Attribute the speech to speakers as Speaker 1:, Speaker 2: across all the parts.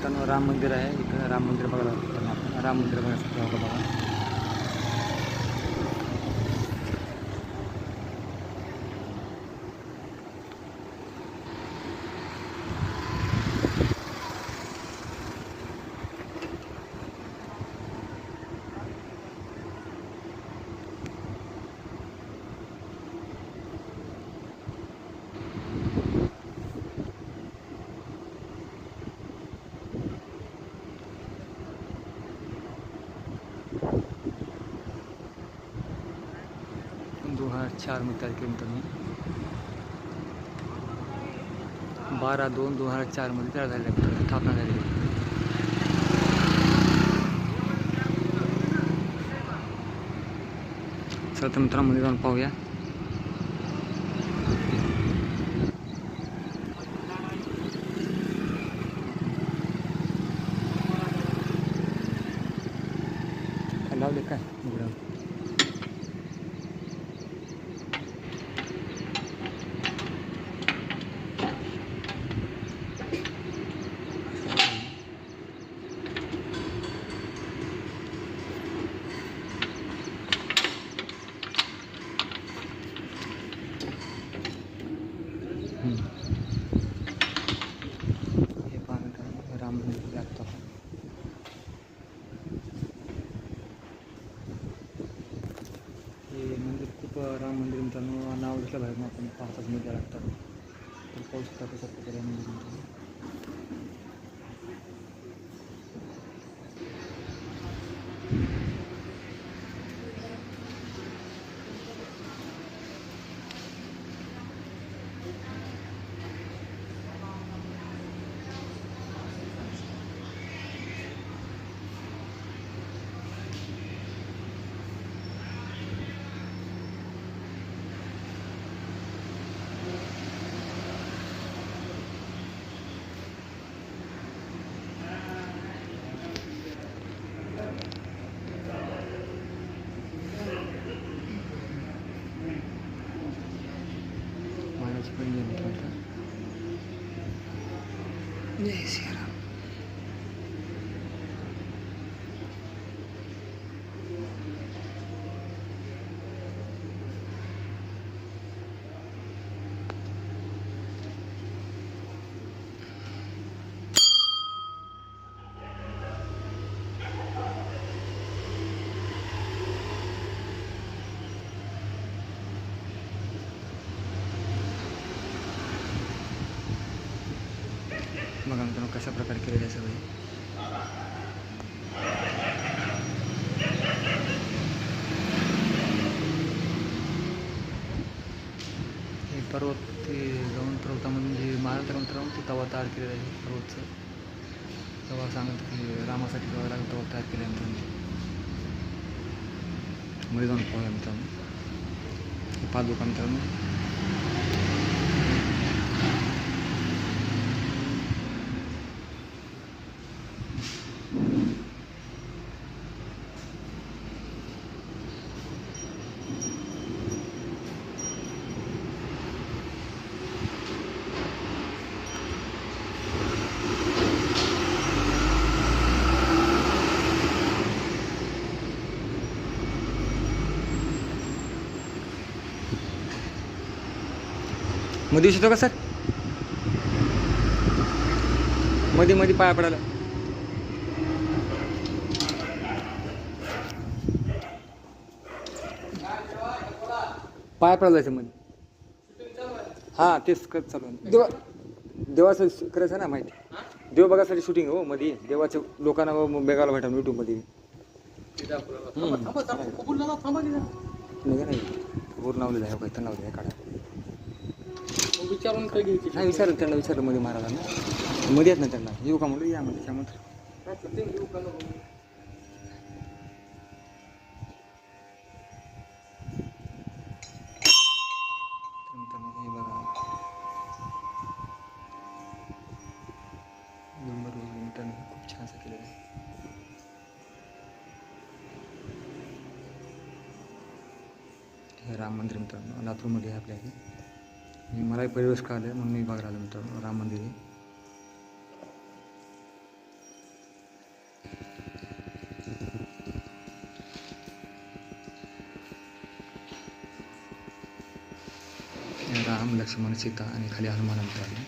Speaker 1: मित्रांनो राम मंदिर आहे. इकडं राम मंदिर बघायला मित्रांनो आपण राम मंदिर बघायचं बघा. चार तारखे मित्रांनो 12/2/2004 मध्ये तयार झालेल्या स्थापना झाली. चला तर मित्रांनो मध्ये जाऊन पाहूया. लावले काय हे पाहणं राम मंदिर लागतं. हे मंदिर खूप राम मंदिर मित्रांनो नाव दिसलं बाहेर आपण 5 मध्ये लागतात. तर पाहू शकता कशा प्रकारे मंदिर मित्रांनो. जय श्री राम. बघा मित्रांनो कशा प्रकारे केलेलं आहे सगळे. हे पर्वत ते जाऊन पर्वतामधून जे महाराज मित्रांनो ते तवा तयार केलेलं आहे पर्वतचं. तेव्हा सांगत की रामासाठी जेव्हा लागेल तेव्हा तयार केल्यानंतर मध्ये जाऊन पाहूया मित्रांनो. पादुका मित्रांनो मध्ये येऊ शकतो का सर? मध्ये पाया पडायला जायचं मध्ये. हां तेच करत चालू आहे. देवाचं करायचं ना माहिती. देव बघासाठी शूटिंग हो मध्ये देवाच्या लोकांना बघायला भेटा यूट्यूबमध्ये. नाही बोर नावलेलं आहे काही नावलेलं आहे काढा. विचारून काय घ्यायची नाही विचारलं त्यांना विचारलं मध्ये महाराजांना मध्ये येत ना त्यांना येऊ का म्हणलं या म्हणजे त्यामध्ये हे बघा खूप छान असं केलेलं आहे. हे राम मंदिर मित्रांनो लातूरमध्ये आहे आपल्या इथे. मलाही परिवेश कळालं म्हणून मी बघायला आलो मित्रांनो राम मंदिर. लक्ष्मण सीता आणि खाली हनुमान मित्रांनो.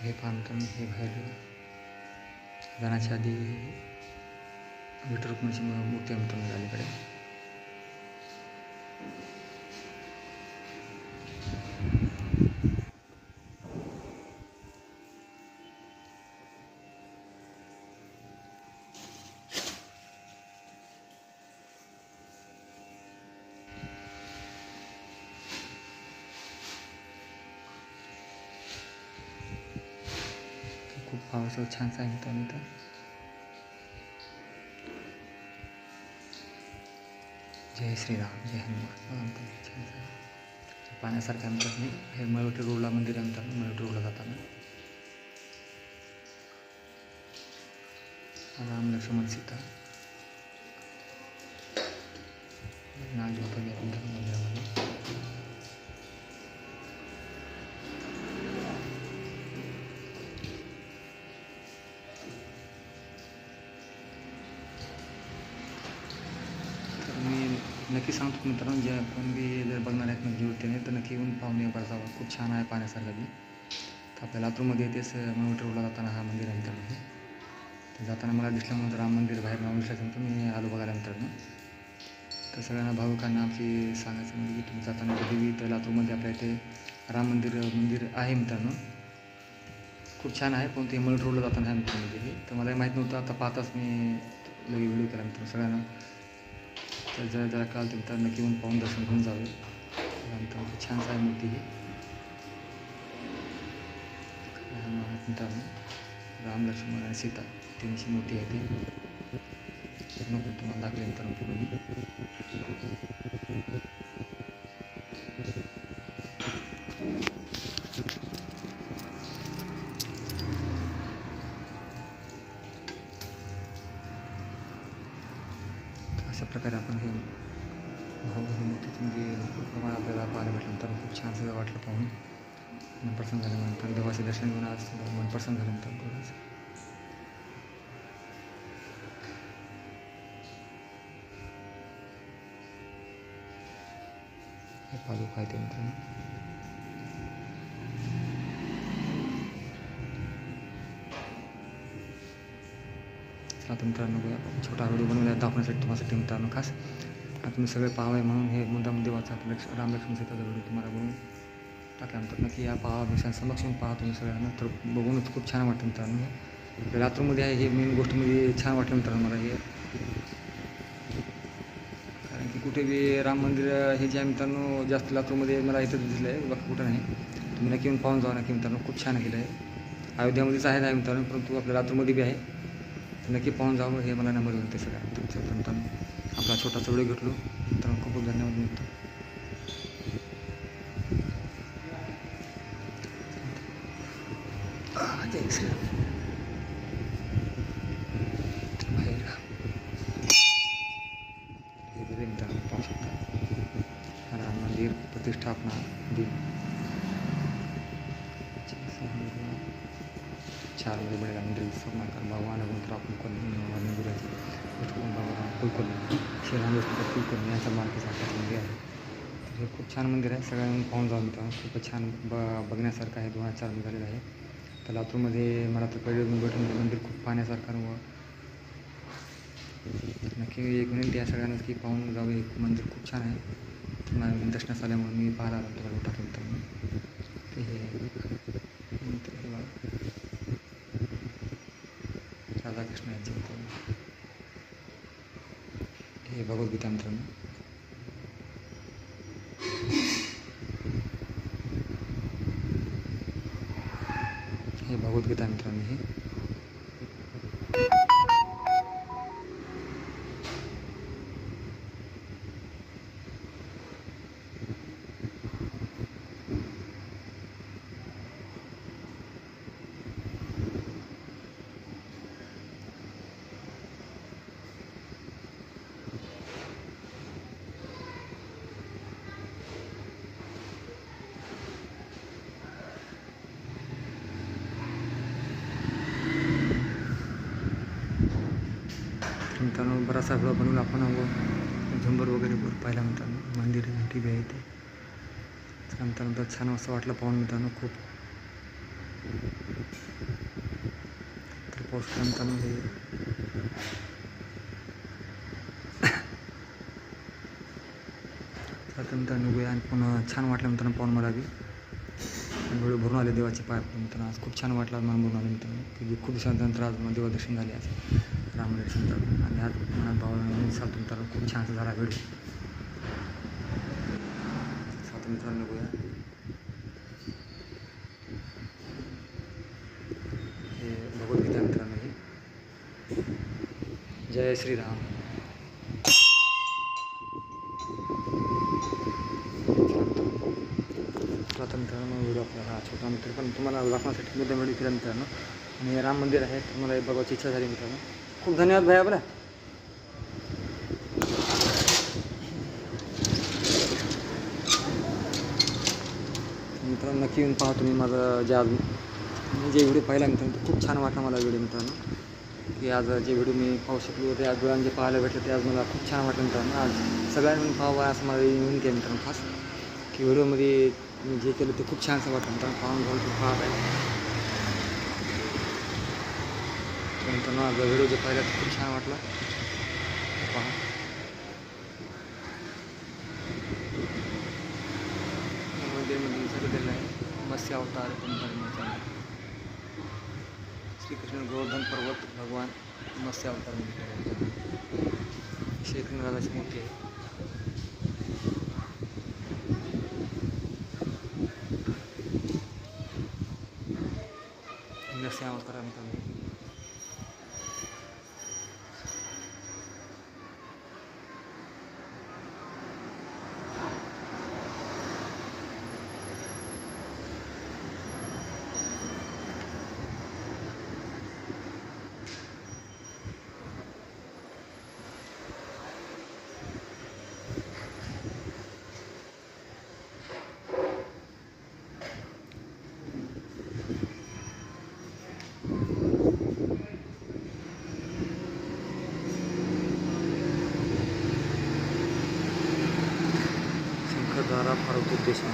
Speaker 1: हे पहा मित्रांनो, हे बाहेर जाण्याच्या आधी विठ्ठल रुक्मिणीची मूर्ती आहे मित्रांनो अलीकडे. खूप पावसाचं छानसं आहे मित्रांनो इथं. जय श्रीराम, जय हनुमान. छानसं आहे, पाण्यासारखं आहे मित्रांनो. हे मळवटी रोडला मंदिर आहे मित्रांनो. मळवटी रोडला जाताना राम लक्ष्मण सीता नाग होतं मंदिरामध्ये. नक्की सांगतो मित्रांनो, जे आपण बी जर बघणार आहेत म्हणजे होते तर नक्की येऊन पाहुणे वगैरे जावा. खूप छान आहे पाहण्यासारखं बी. तर आपल्या लातूरमध्ये तेच मळवटी रोडला जाताना हा मंदिर आहे मित्रांनो. ते जाताना मला दिसल्यामुळे राम मंदिर बाहेर नाव दिसल्यानंतर मी आलो बघायला मित्रांनो. तर सगळ्यांना भाविकांना आमची सांगायचं म्हणजे की तुम्ही जाताना कधी तर लातूरमध्ये आपल्या इथे राम मंदिर आहे मित्रांनो. खूप छान आहे, पण ते मळवटी रोडला जाताना आहे मित्रांनो. तर मला माहीत नव्हतं, आता पाहताच मी लगे व्हिडिओ केला मित्रांनो सगळ्यांना. तर जरा काल तर नक्की येऊन पाहून दर्शन घेऊन जावे. त्यानंतर खूप छानसं आहे मूर्ती ही मित्रांनो. राम लक्ष्मण आणि सीता त्यांची मूर्ती आहे ती. नको तुम्हाला दाखवली मित्रांनो पूर्ण. अशा प्रकारे आपण हे मूर्तीचं म्हणजे खूप प्रमाणात आपल्याला पाहायला भेटलं. तर खूप छानसं वाटलं पाहून. मन प्रसन्न झाल्यानंतर देवाचे दर्शन घेऊन आज मन प्रसन्न झाल्यानंतर थोडंच हे पादुका आहे ते मित्रांनो. आता मित्रांनो छोटा व्हिडिओ बनवला दाखवण्यासाठी तुम्हाला मित्रांनो खास. आता तुम्ही सगळे पाहावे म्हणून हे मुद्दाम देवाचा राम लक्ष्मण सीताचा व्हिडिओ तुम्हाला बनवून टाकल्यानंतर नक्की या पाहा, समक्ष पाहा तुम्ही सगळ्यांना. तर बघूनच खूप छान वाटतं मित्रांनो. लातूरमध्ये आहे हे मेन गोष्ट म्हणजे छान वाटलं मित्रांनो मला हे. कारण की कुठे बी राम मंदिर हे जे आहे मित्रांनो जास्त लातूरमध्ये मला इथं दिसलं आहे, बाकी कुठं नाही. तुम्ही नक्की येऊन पाहून जावा नक्की मित्रांनो. खूप छान केलं आहे. अयोध्यामध्येच आहे मित्रांनो, परंतु आपल्या लातूरमध्ये बी आहे. तर नक्की पाहून जावं हे मला नंबर होते सगळ्यांना तुमचं. मित्रांनो आपला छोटासा व्हिडिओ घेतलो मित्रांनो. खूप खूप धन्यवाद मित्र. जय श्रीराम. बाहेर हे मित्रांनो पाहू शकता राम मंदिर प्रतिष्ठापना दिन 4 बड़े मंदिर समाकर भगवान आपण कुलकर्णी श्रीराम कुलकर्णी यांचा मार्केसारखं मंदिर आहे. तर हे खूप छान मंदिर आहे. सगळ्यांना पाहून जाऊन मित्रांनो. खूपच छान बघण्यासारखं आहे. 2004 झालेलं आहे. तर लातूरमध्ये मला तर पहिले भेटून मंदिर खूप पाहण्यासारखं व नक्की एक विनंती आहे सगळ्यांनाच की पाहून जावे. एक मंदिर खूप छान आहे. दर्शनास आल्यामुळे मी पाहायला आलो तुम्हाला टाकलं मित्रांनो. ते हे राधाकृष्ण यांचे मित्रांनो. हे भगवद्गीता मित्रांनो. हे भगवद्गीता मित्रांनो. हे मित्रांनो बराचसा व्हिडिओ बनवून आपण झुंबर वगैरे पाहिला मित्रांनो. मंदिर टी व्ही आहे ते त्यानंतर छान असं वाटलं पाहून मित्रांनो खूप. तर पाऊस मित्रांनो हे मित्रांनो निघूया आणि पुन्हा छान वाटलं मित्रांनो पाहून मला बी. डोळे भरून आले देवाचे पाय मित्रांनो. आज खूप छान वाटलं मन भरून आले मित्रांनो की खूप दिवसानंतर आज मला देवदर्शन झाले आज रामदर्शन मित्रांनो. आणि आज मनात भावना चालतो मित्रांनो खूप छान झाला व्हिडिओ. सात मित्रांनो निघूया. हे भगवद्गीता मित्रांनो हे. जय श्रीराम. आता मित्रांनो व्हिडिओ आपला हा छोटा मित्र पण तुम्हाला दाखवण्यासाठी मुद्दा व्हिडिओ केला मित्रांनो. आणि राम मंदिर आहे तुम्हाला हे बघायची इच्छा झाली मित्रांनो. खूप धन्यवाद भैया बरं. मित्रांनो नक्की येऊन पहा तुम्ही माझं जे आज मी जे व्हिडिओ पाहिला मित्रांनो तो खूप छान वाटला मला व्हिडिओ मित्रांनो. की आज जे व्हिडिओ मी पाहू शकलो ते आज डोळ्यांनी जे पाहायला भेटलं ते आज मला खूप छान वाटलं मित्रांनो. आज सगळ्यांनी पाहावं असं मला विनंती आहे मित्रांनो खास की व्हिडिओमध्ये मी जे केलं ते खूप छानसं वाटलं मित्रांनो. पाहून घेऊन खूप पाहत आहे मित्रांनो. आज व्हिडिओ जे पाहिला ते खूप छान वाटला पहा. मंदिरमध्ये सगळं दिलं आहे मत्स्य अवतार श्रीकृष्ण गोवर्धन पर्वत भगवान मत्स्य अवतारमध्ये श्रीकृष्ण राजाची मूर्ती आहे. मत्स्य अवतारामध्ये द्वारा फारुख उद्देश सगळं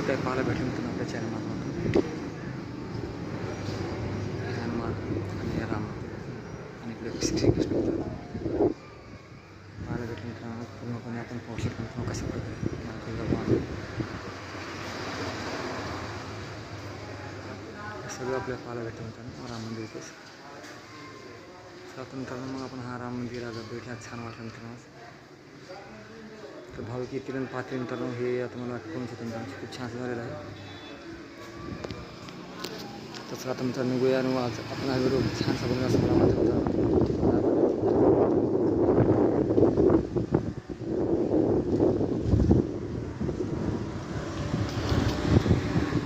Speaker 1: काही पाहायला भेटलं मित्रांनो आपल्या चॅनलमार्फत. हनुमान आणि राम आणि इकडे श्रीकृष्ण पाहायला भेटलं मित्रांनो. पूर्णपणे आपण पाहू शकतो मित्रांनो कशा प्रकारे सगळं आपल्याला पाहायला भेटतं मित्रांनो राम मंदिर इथेच. मित्रांनो मग आपण हा राम मंदिराचा भेटला छान वाटलं मित्रांनो. तर भाविक येतील आणि पाहतील मित्रांनो. हे आता मला वाटतं मित्रांनो खूप छान झालेलं आहे. तसं आता मित्रांनो निघूया आणि आज आपण हा व्हिडिओ छानसा बनवला असं मला वाटतं मित्रांनो.